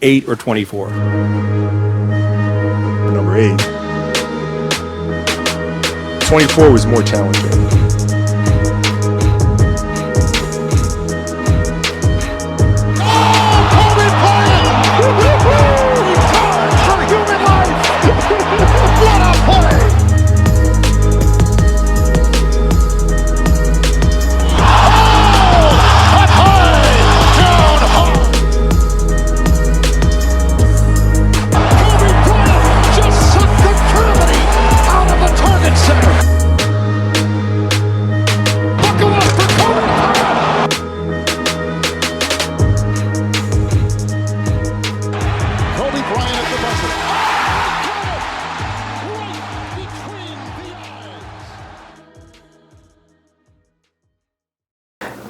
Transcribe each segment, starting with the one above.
8 or 24? Number 8. 24 was more challenging.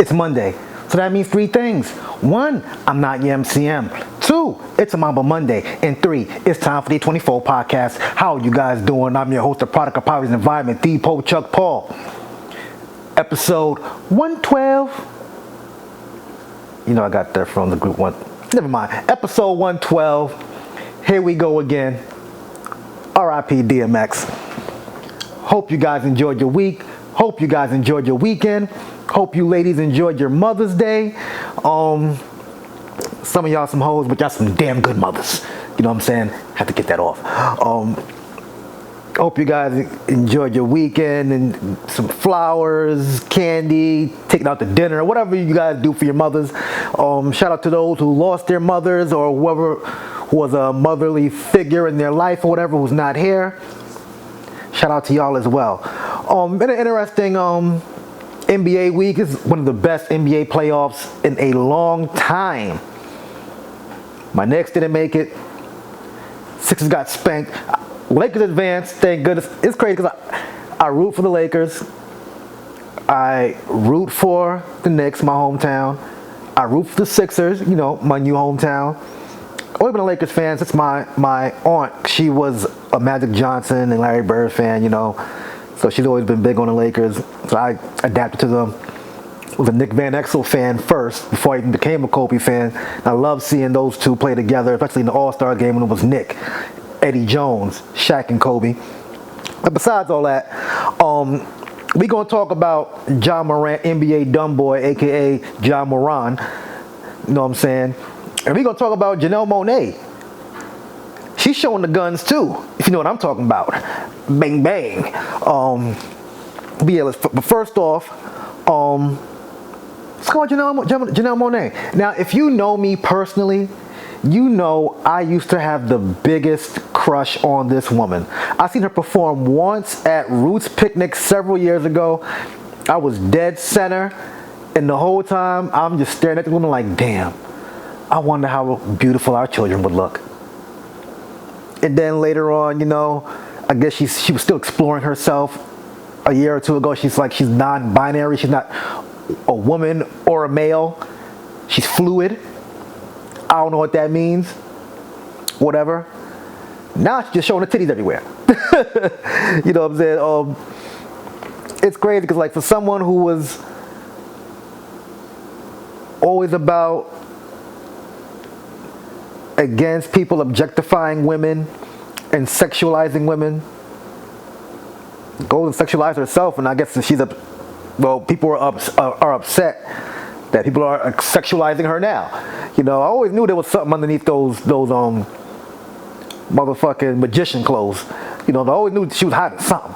It's Monday, so that means 3 things. 1, I'm not your MCM. 2, it's a Mamba Monday. And 3, it's time for the 24 podcast. How are you guys doing? I'm your host, the product of poverty and environment, the Pope Chuck Paul. Episode 112. You know I got that from the group one. Never mind. Episode 112. Here we go again. RIP DMX. Hope you guys enjoyed your week. Hope you guys enjoyed your weekend. Hope you ladies enjoyed your Mother's Day. Some of y'all some hoes, but y'all some damn good mothers. You know what I'm saying? Have to get that off. Hope you guys enjoyed your weekend and some flowers, candy, taking out to dinner, whatever you guys do for your mothers. Shout out to those who lost their mothers or whoever was a motherly figure in their life or whatever who's not here. Shout out to y'all as well. Been an interesting NBA week. This is one of the best NBA playoffs in a long time. My Knicks didn't make it. Sixers got spanked. Lakers advanced, thank goodness. It's crazy because I root for the Lakers. I root for the Knicks, my hometown. I root for the Sixers, you know, my new hometown. I've always been a Lakers fan since my aunt, she was a Magic Johnson and Larry Bird fan, you know. So she's always been big on the Lakers. So I adapted to them. Was a Nick Van Exel fan first before I even became a Kobe fan. And I love seeing those two play together, especially in the All-Star game when it was Nick, Eddie Jones, Shaq, and Kobe. But besides all that, we're going to talk about John Morant, NBA dumb boy, a.k.a. John Morant. You know what I'm saying? And we're going to talk about Janelle Monae. She's showing the guns too, if you know what I'm talking about. Bang, bang. But yeah, but first off, let's go with Janelle Monae. Now, if you know me personally, you know I used to have the biggest crush on this woman. I seen her perform once at Roots Picnic several years ago. I was dead center, and the whole time I'm just staring at the woman like, damn, I wonder how beautiful our children would look. And then later on, you know, I guess she was still exploring herself. A year or two ago, she's non-binary. She's not a woman or a male. She's fluid. I don't know what that means. Whatever. Now she's just showing her titties everywhere. You know what I'm saying? It's crazy because, like, for someone who was always about against people objectifying women and sexualizing women, goes and sexualizes herself, and I guess people are upset that people are sexualizing her now. You know, I always knew there was something underneath those motherfucking magician clothes. You know, I always knew she was hiding something.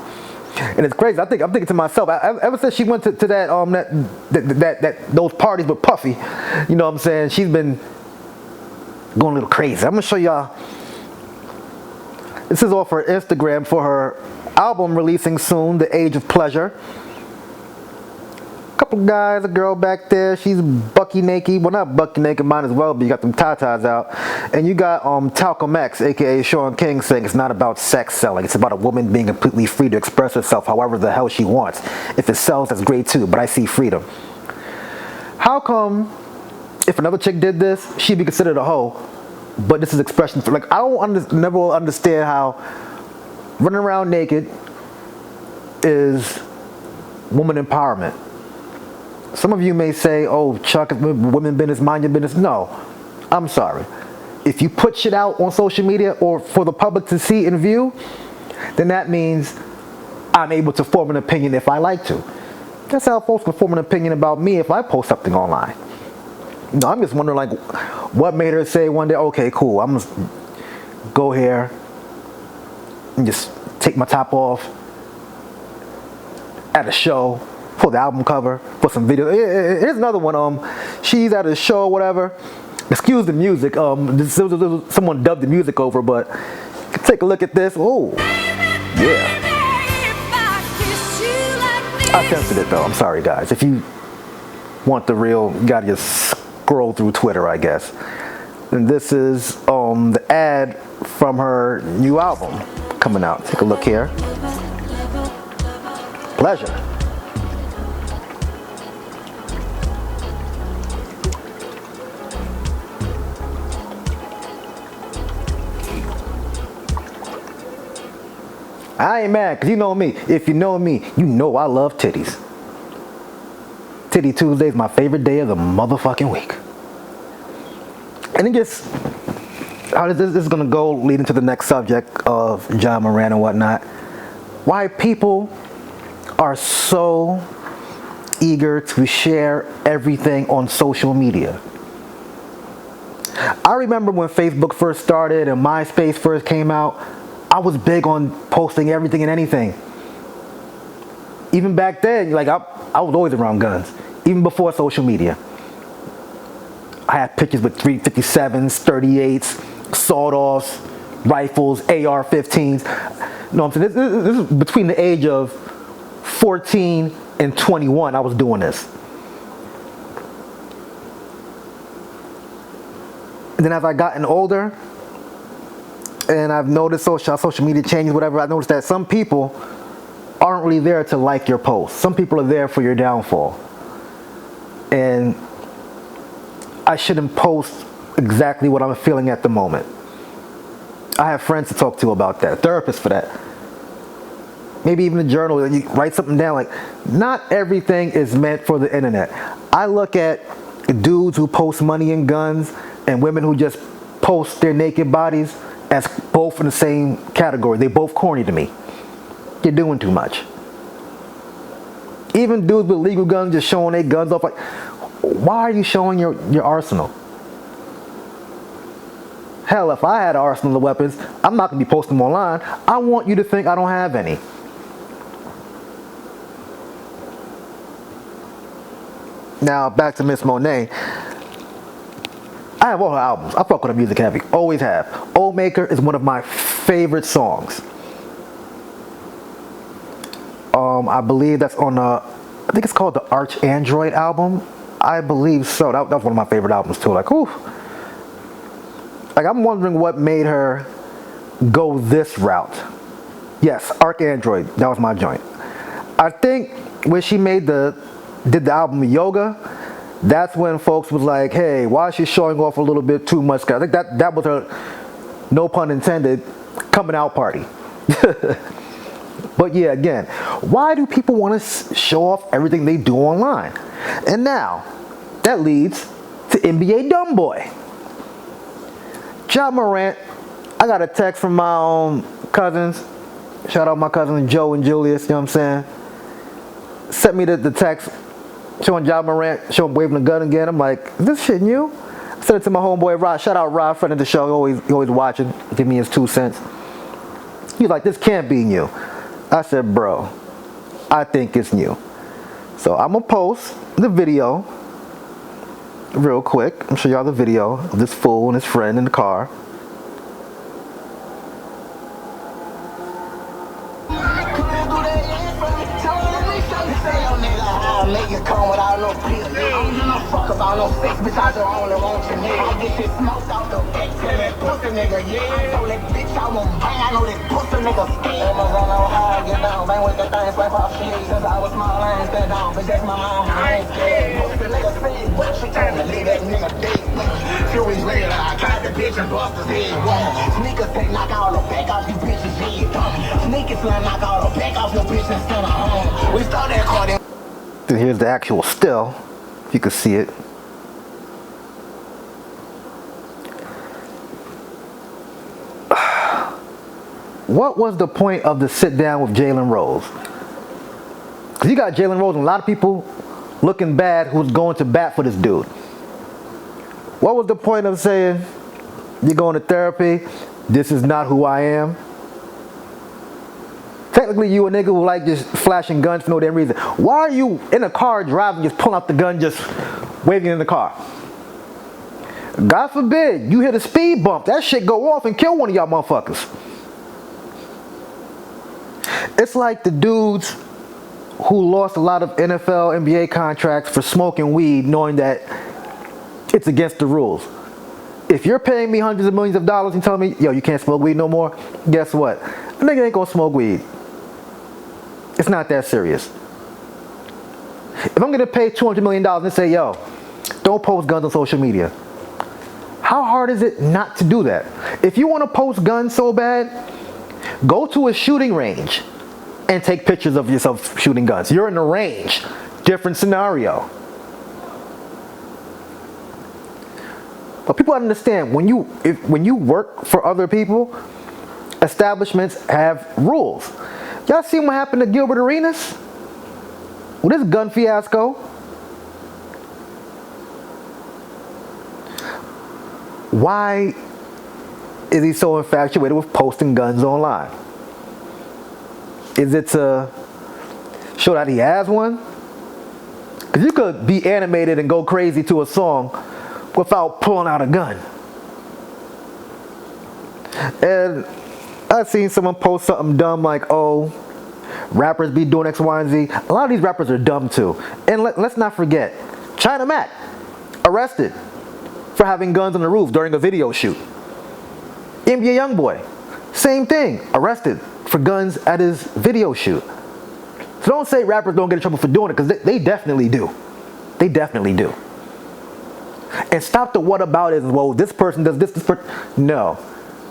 And it's crazy. I'm thinking to myself, ever since she went to that those parties with Puffy, you know what I'm saying, she's been going a little crazy. I'm gonna show y'all. This is off her Instagram for her album releasing soon, The Age of Pleasure. Couple guys, a girl back there, she's bucky naked. Well, not bucky naked, might as well be. You got them tatas out. And you got TKOMG, aka Sean King, saying it's not about sex selling. It's about a woman being completely free to express herself however the hell she wants. If it sells, that's great too, but I see freedom. How come if another chick did this, she'd be considered a hoe, but this is expression for, like, I never will understand how running around naked is woman empowerment. Some of you may say, oh, Chuck, women business, mind your business. No, I'm sorry. if you put shit out on social media or for the public to see and view, then that means I'm able to form an opinion if I like to. That's how folks can form an opinion about me if I post something online. No, I'm just wondering, like, what made her say one day, okay, cool, I'm gonna go here and just take my top off at a show for the album cover, for some video. Here's another one. She's at a show, whatever. Excuse the music. Someone dubbed the music over, but take a look at this. Oh, yeah. I censored it though. I'm sorry, guys. If you want the real, you gotta just scroll through Twitter, I guess. And this is the ad from her new album coming out. Take a look here. Pleasure. I ain't mad, because you know me. If you know me, you know I love titties. Titty Tuesday is my favorite day of the motherfucking week. And it just, how this is going to go leading to the next subject of John Morant and whatnot. Why people are so eager to share everything on social media. I remember when Facebook first started and MySpace first came out, I was big on posting everything and anything. Even back then, like I was always around guns, even before social media. I had pictures with 357s, 38s, sawed-offs, rifles, AR-15s. You know what I'm saying? This is between the age of 14 and 21, I was doing this. And then as I gotten older, and I've noticed social media changes, whatever, I noticed that some people aren't really there to like your post. Some people are there for your downfall. And I shouldn't post exactly what I'm feeling at the moment. I have friends to talk to about that, therapists for that. Maybe even a journal, you write something down. Like, not everything is meant for the internet. I look at dudes who post money and guns and women who just post their naked bodies as both in the same category. They both corny to me. You're doing too much. Even dudes with legal guns just showing their guns off. Like, why are you showing your arsenal? Hell, if I had an arsenal of weapons, I'm not going to be posting them online. I want you to think I don't have any. Now, back to Miss Monae. I have all her albums. I fuck with her music heavy. Always have. Old Maker is one of my favorite songs. I believe that's on I think it's called the Arch Android album. I believe so. That was one of my favorite albums too. Like, ooh. Like, I'm wondering what made her go this route. Yes, Arch Android. That was my joint. I think when she did the album Yoga, that's when folks was like, hey, why is she showing off a little bit too much? I think that was her, no pun intended, coming out party. But yeah, again, why do people want to show off everything they do online? And now, that leads to NBA Dumbboy. John Morant, I got a text from my cousins. Shout out my cousins Joe and Julius, you know what I'm saying? Sent me the text showing John Morant, showing waving a gun again. I'm like, is this shit new? I sent it to my homeboy Rod. Shout out Rod, friend of the show, always watching, give me his 2 cents. He's like, this can't be new. I said, bro, I think it's new. So I'm gonna post the video real quick. I'm show y'all the video of this fool and his friend in the car. Niggas come without no fear. I don't give no fuck about no sex, bitch. I don't only want your nigga. I get shit smoked out the X and that pussy nigga, yeah. I told that bitch I won't bang. I know that pussy nigga scared. I'm gonna know how I get down. Bang with that thing, swipe off shit. Since I was small, I ain't stand down. Bitch, that's my mom. I ain't scared. Pussy nigga said, what she told me? Leave that nigga dead. Fury's real. I tried the bitch and bust his head. Sneakers say knock all the back off you bitches' head. Sneakers say knock all the back off your bitch and send her home. We started according. And here's the actual still, if you can see it. what was the point of the sit down with Jalen Rose? Because you got Jalen Rose and a lot of people looking bad who's going to bat for this dude. What was the point of saying, you're going to therapy, this is not who I am? Technically, you a nigga who like just flashing guns for no damn reason. Why are you in a car driving, just pulling out the gun, just waving in the car? God forbid, you hit a speed bump, that shit go off and kill one of y'all motherfuckers. It's like the dudes who lost a lot of NFL, NBA contracts for smoking weed knowing that it's against the rules. If you're paying me hundreds of millions of dollars and telling me, yo, you can't smoke weed no more, guess what? A nigga ain't gonna smoke weed. It's not that serious. If I'm gonna pay $200 million and say, yo, don't post guns on social media, how hard is it not to do that? If you wanna post guns so bad, go to a shooting range and take pictures of yourself shooting guns. You're in the range. Different scenario. But people understand, when you work for other people, establishments have rules. Y'all seen what happened to Gilbert Arenas? With this gun fiasco? Why is he so infatuated with posting guns online? Is it to show that he has one? Because you could be animated and go crazy to a song without pulling out a gun. And I've seen someone post something dumb like, oh, rappers be doing X, Y, and Z. A lot of these rappers are dumb too. And let's not forget, China Mac, arrested for having guns on the roof during a video shoot. NBA Youngboy, same thing, arrested for guns at his video shoot. So don't say rappers don't get in trouble for doing it, because they definitely do. They definitely do. And stop the whataboutism. Well, this person does this person. No.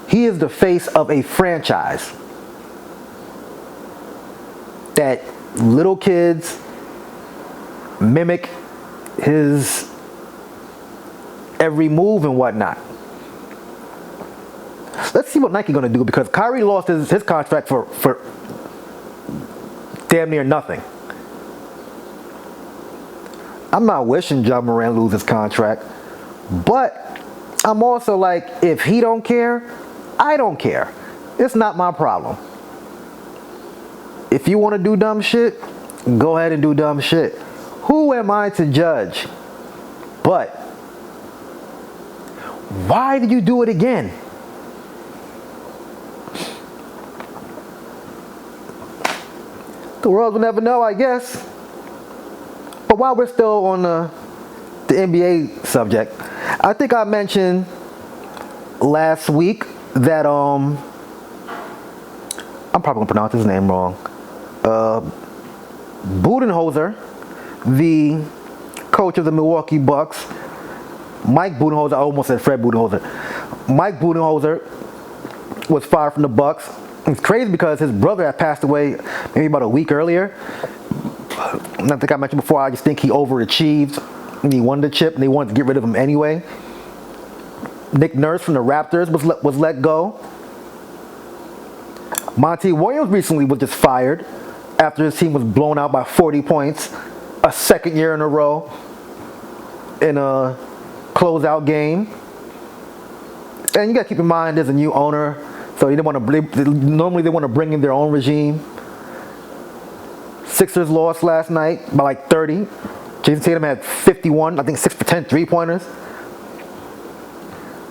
He is the face of a franchise that little kids mimic his every move and whatnot. Let's see what Nike gonna do, because Kyrie lost his contract for damn near nothing. I'm not wishing Ja Morant lose his contract, but I'm also like, if he don't care, I don't care. It's not my problem. If you want to do dumb shit, go ahead and do dumb shit. Who am I to judge? But why did you do it again? The world will never know, I guess. But while we're still on the NBA subject, I think I mentioned last week that I'm probably gonna pronounce his name wrong. Budenholzer, the coach of the Milwaukee Bucks, Mike Budenholzer, I almost said Fred Budenholzer. Mike Budenholzer was fired from the Bucks. It's crazy because his brother had passed away maybe about a week earlier. I think I mentioned before, I just think he overachieved and he won the chip and they wanted to get rid of him anyway. Nick Nurse from the Raptors was let go. Monty Williams recently was just fired after his team was blown out by 40 points, a second year in a row in a closeout game. And you got to keep in mind, there's a new owner, so normally they want to bring in their own regime. Sixers lost last night by like 30. Jason Tatum had 51, I think 6 for 10 3-pointers.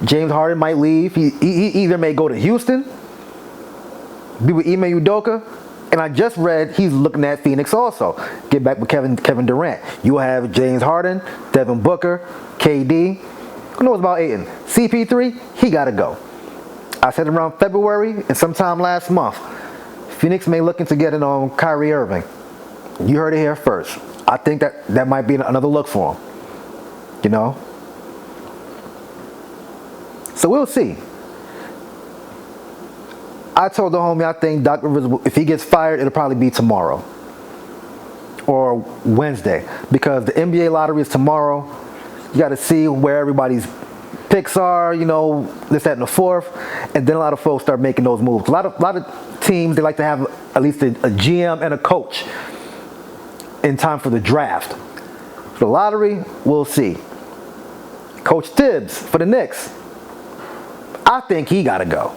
James Harden might leave. He either may go to Houston, be with Ime Udoka, and I just read he's looking at Phoenix also. Get back with Kevin Durant. You will have James Harden, Devin Booker, KD. Who knows about Ayton? CP3, he got to go. I said around February and sometime last month, Phoenix may look into getting on Kyrie Irving. You heard it here first. I think that might be another look for him. You know? So we'll see. I told the homie I think Doc Rivers, if he gets fired, it'll probably be tomorrow or Wednesday, because the NBA lottery is tomorrow. You got to see where everybody's picks are, you know, this, that, and the fourth. and then a lot of folks start making those moves. A lot of teams, they like to have at least a GM and a coach in time for the draft. For the lottery, we'll see. Coach Tibbs for the Knicks, I think he got to go.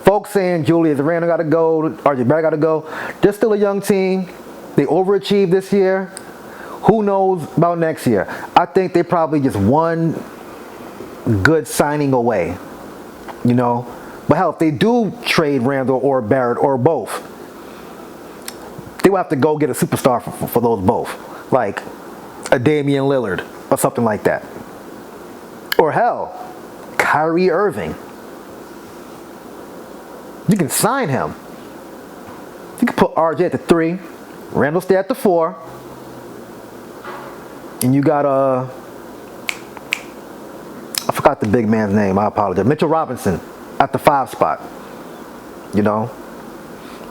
Folks saying Julius Randle got to go, RJ Barrett got to go. They're still a young team. They overachieved this year. Who knows about next year? I think they probably just one good signing away, you know. But hell, if they do trade Randle or Barrett or both, they will have to go get a superstar for those both, like a Damian Lillard or something like that. Or hell, Kyrie Irving. You can sign him. You can put RJ at the 3, Randall stay at the 4, and you got I forgot the big man's name. I apologize. Mitchell Robinson at the 5 spot. You know,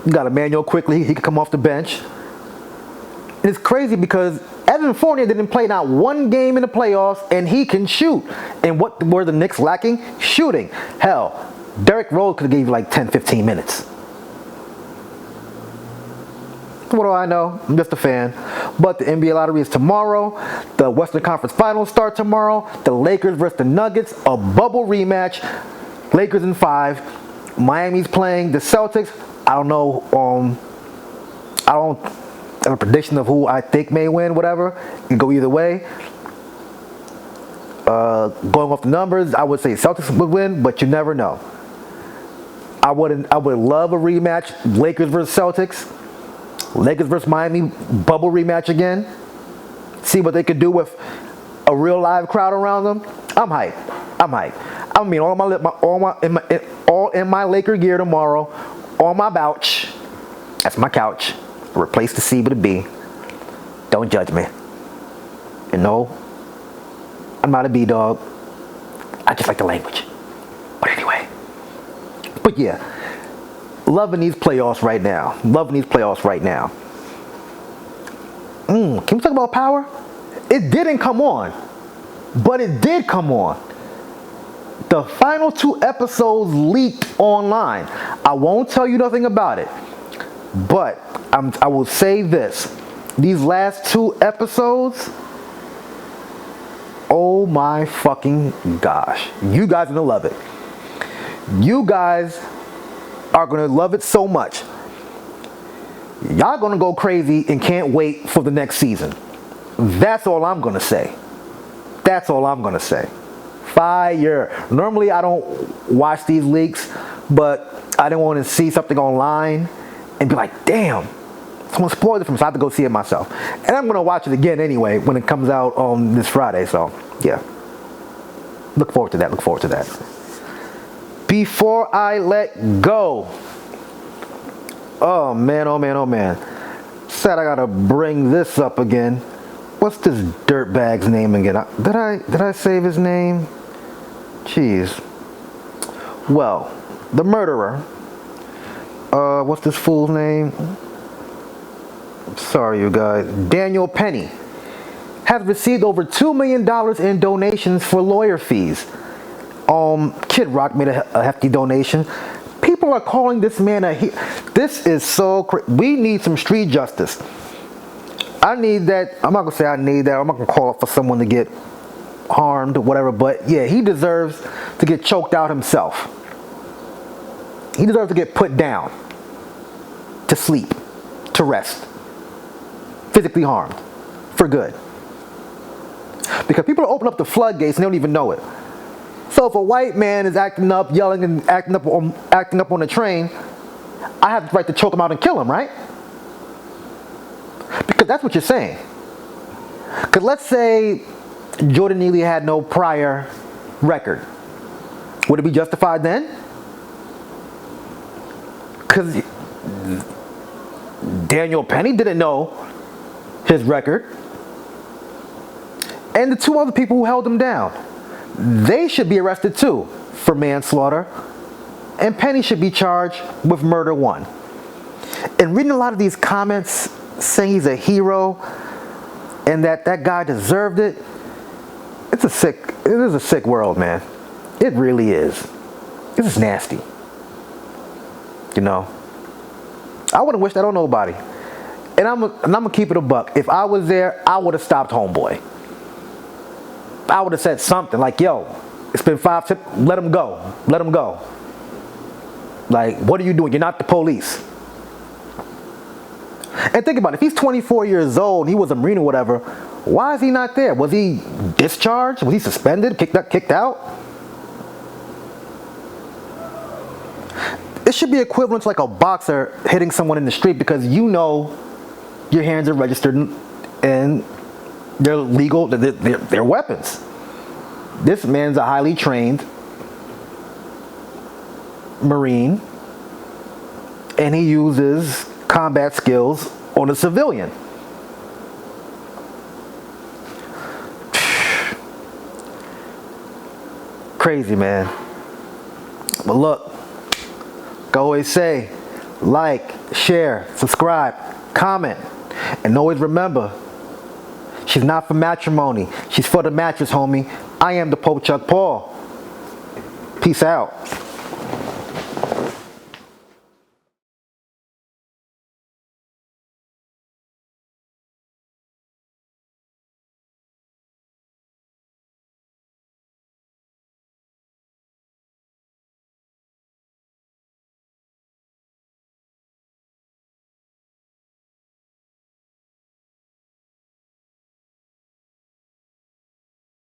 you got Emmanuel quickly. He can come off the bench. And it's crazy because Evan Fournier didn't play not one game in the playoffs, and he can shoot. And what were the Knicks lacking? Shooting. Hell, Derrick Rose could have gave you like 10, 15 minutes. What do I know? I'm just a fan. But the NBA lottery is tomorrow. The Western Conference Finals start tomorrow. The Lakers versus the Nuggets, a bubble rematch. Lakers in 5. Miami's playing the Celtics. I don't know. I don't have a prediction of who I think may win. Whatever. It can go either way. Going off the numbers, I would say Celtics would win, but you never know. I would love a rematch. Lakers versus Celtics. Lakers versus Miami, bubble rematch again. See what they could do with a real live crowd around them. I'm hyped. I mean, all in my Laker gear tomorrow, on my couch. That's my couch. Replace the C with a B. Don't judge me. You know, I'm not a B dog. I just like the language. But anyway. But yeah. Loving these playoffs right now. Can we talk about power? It didn't come on. But it did come on. The final 2 episodes leaked online. I won't tell you nothing about it. But I will say this. These last 2 episodes, oh my fucking gosh. You guys are going to love it. You guys are going to love it so much. Y'all going to go crazy and can't wait for the next season. That's all I'm going to say. Fire. Normally I don't watch these leaks, but I didn't want to see something online and be like, damn, someone spoiled it for me, so I have to go see it myself. And I'm going to watch it again anyway when it comes out on this Friday. So, yeah. Look forward to that. Before I let go. Oh man. Said I gotta bring this up again. What's this dirtbag's name again? Did I save his name? Jeez. Well, the murderer. What's this fool's name? Sorry, you guys. Daniel Penny has received over $2 million in donations for lawyer fees. Kid Rock made a hefty donation. People are calling this man this is so crazy. We need some street justice. I need that. I'm not going to say I need that. I'm not going to call for someone to get harmed or whatever. But yeah, he deserves to get choked out himself. He deserves to get put down. To sleep. To rest. Physically harmed. For good. Because people open up the floodgates and they don't even know it. So if a white man is acting up, yelling and acting up on the train, I have the right to choke him out and kill him, right? Because that's what you're saying. Because let's say Jordan Neely had no prior record. Would it be justified then? Because Daniel Penny didn't know his record. And the 2 other people who held him down. They should be arrested too for manslaughter, and Penny should be charged with murder 1. And reading a lot of these comments saying he's a hero and that guy deserved it, it is a sick world, man. It really is. This is nasty. You know, I wouldn't wish that on nobody. And I'm gonna keep it a buck. If I was there, I would have stopped homeboy. I would have said something like, yo, it's been 5 tips, let him go. Let him go. Like, what are you doing? You're not the police. And think about it, if he's 24 years old and he was a Marine or whatever, why is he not there? Was he discharged? Was he suspended? Kicked out? It should be equivalent to like a boxer hitting someone in the street, because you know your hands are registered and they're legal, they're weapons. This man's a highly trained Marine and he uses combat skills on a civilian. Crazy, man. But look, like I always say, like, share, subscribe, comment, and always remember, she's not for matrimony. She's for the mattress, homie. I am the Pope Chuck Paul. Peace out.